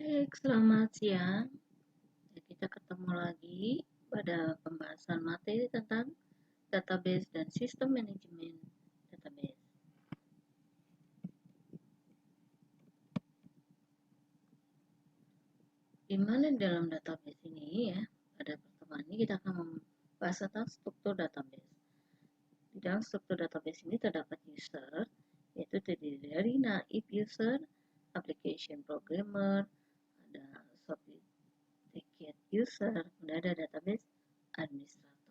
Baik, selamat siang. Ya, kita ketemu lagi pada pembahasan materi tentang database dan sistem manajemen database. Di mana dalam database ini ya, pada pertemuan ini kita akan membahas tentang struktur database. Di dalam struktur database ini terdapat user, yaitu terdiri dari naib user, application programmer, ada sophisticated user, kemudian ada database administrator.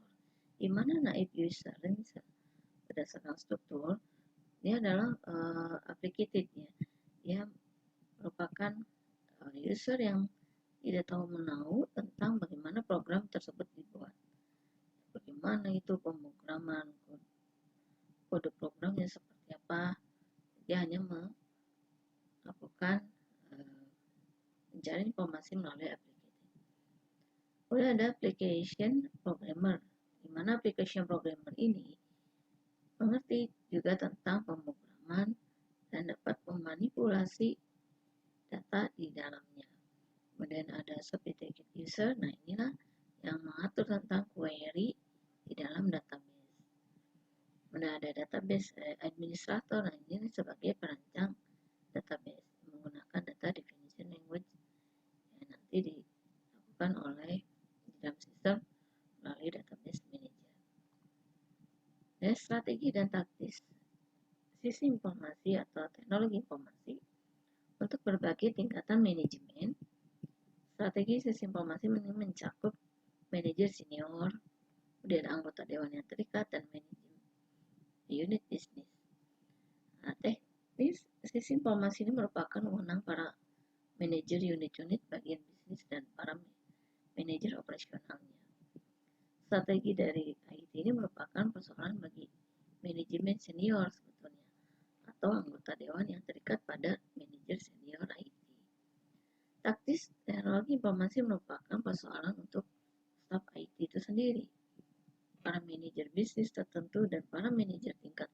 Di mana naib user ini berdasarkan struktur ini adalah applicated ya. Dia merupakan user yang tidak tahu menahu tentang bagaimana program tersebut dibuat. Bagaimana itu pemrograman, kode programnya seperti apa. Dia hanya melakukan mencari informasi melalui applicated. Kemudian ada application programmer, di mana application programmer ini mengerti juga tentang pemrograman dan dapat memanipulasi data di dalamnya. Kemudian ada sophisticated user, nah inilah yang mengatur tentang query di dalam database. Kemudian ada database administrator, nah ini sebagai perancang database menggunakan data definition language yang nanti dilakukan oleh di dalam sistem melalui database manager. Dan strategi dan taktis sisi informasi atau teknologi informasi untuk berbagai tingkatan manajemen. Strategi sisi informasi mencakup manajer senior, kemudian anggota dewan yang terikat, dan manajemen unit bisnis. Nah, teknis sisi informasi ini merupakan wewenang para manajer unit-unit bagian bisnis dan para manajer operasionalnya. Strategi dari IT ini merupakan persoalan bagi manajemen senior sebetulnya, atau anggota dewan yang terikat pada manajer senior IT. Taktis teknologi informasi merupakan persoalan untuk staf IT itu sendiri, para manajer bisnis tertentu, dan para manajer tingkat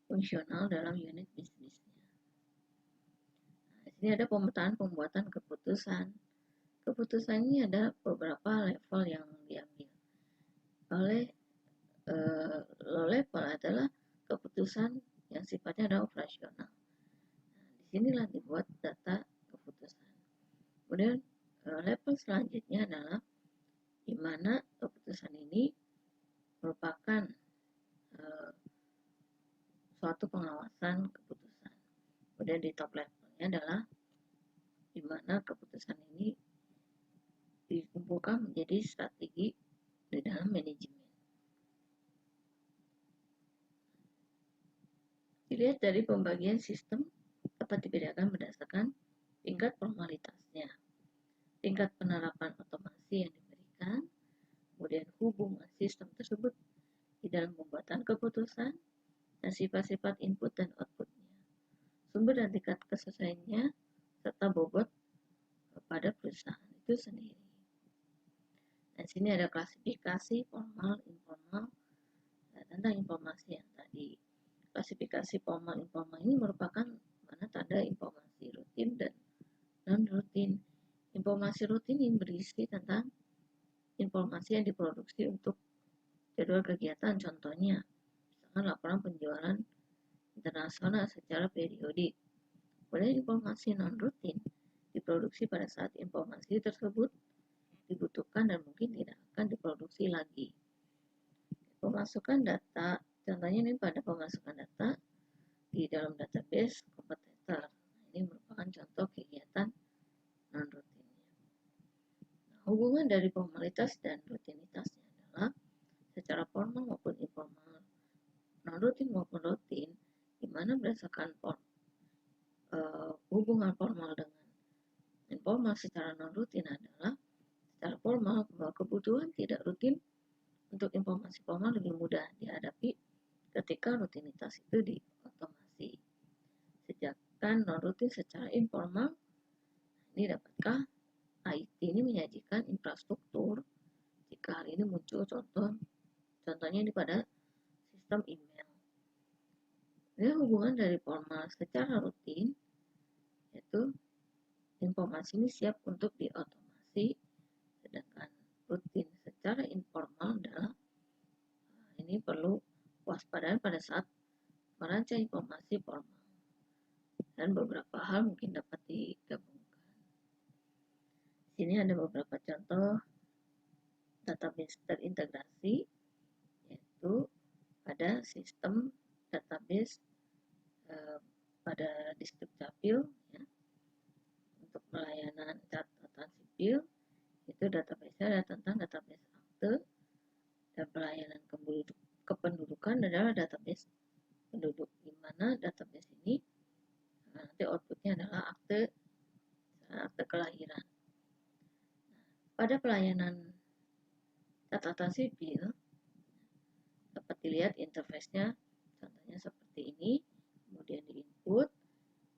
fungsional dalam unit bisnisnya. Nah, di sini ada pemetaan pembuatan keputusan. Keputusan ini ada beberapa level yang diambil. Low level adalah keputusan yang sifatnya adalah operasional. Nah, disinilah dibuat data keputusan. Kemudian level selanjutnya adalah di mana keputusan ini merupakan suatu pengawasan keputusan. Kemudian di top levelnya adalah di mana keputusan ini dikumpulkan menjadi strategi di dalam manajemen. Dilihat dari pembagian sistem dapat dibedakan berdasarkan tingkat formalitasnya, tingkat penerapan otomasi yang diberikan, kemudian hubungan sistem tersebut di dalam pembuatan keputusan, dan sifat-sifat input dan outputnya, sumber dan tingkat kesesuaiannya, serta bobot pada perusahaan itu sendiri. Dan sini ada klasifikasi formal, informal, tentang informasi yang tadi. Klasifikasi formal informal ini merupakan mana tanda informasi rutin dan non-rutin. Informasi rutin ini berisi tentang informasi yang diproduksi untuk jadwal kegiatan, contohnya misalkan laporan penjualan internasional secara periodik. Kemudian informasi non-rutin diproduksi pada saat informasi tersebut dibutuhkan dan mungkin tidak akan diproduksi lagi. Pemasukan data, contohnya ini pada pemasukan data di dalam database kompetitor. Ini merupakan contoh kegiatan non-rutinnya. Nah, hubungan dari formalitas dan rutinitasnya adalah secara formal maupun informal, non-rutin maupun rutin, di mana berdasarkan hubungan formal dengan informal secara non-rutin adalah secara formal bahwa kebutuhan tidak rutin untuk informasi formal lebih mudah dihadapi ketika rutinitas itu diotomasi. Sedangkan non-rutin secara informal, ini dapatkah IT ini menyajikan infrastruktur jika hal ini muncul, contohnya ini pada sistem email. Ini hubungan dari formal secara rutin, yaitu informasi ini siap untuk diotomasi, sedangkan rutin secara informal adalah ini perlu waspada pada saat merancang informasi formal, dan beberapa hal mungkin dapat digabungkan. Di sini ada beberapa contoh database terintegrasi, yaitu pada sistem database pada distrik capil, ya, untuk pelayanan catatan sipil itu database ada tentang database akte, dan pelayanan kependudukan adalah database penduduk, di mana database ini nanti outputnya adalah akte kelahiran. Pada pelayanan catatan sipil dapat dilihat interface-nya, contohnya seperti ini, kemudian diinput,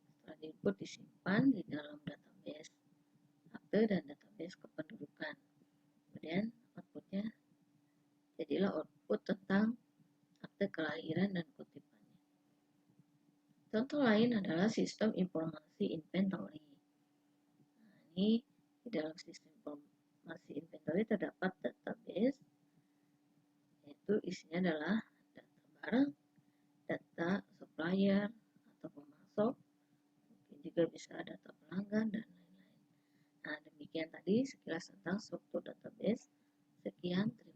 setelah diinput disimpan di dalam database akte dan database kependudukan, kemudian outputnya jadilah output tentang akte kelahiran dan kutipannya. Contoh lain adalah sistem informasi inventory. Nah, ini di dalam sistem informasi inventory terdapat database, yaitu isinya adalah data barang, data supplier atau pemasok, mungkin juga bisa data pelanggan, dan lain-lain. Nah, demikian tadi sekilas tentang struktur database. Sekian, terima kasih.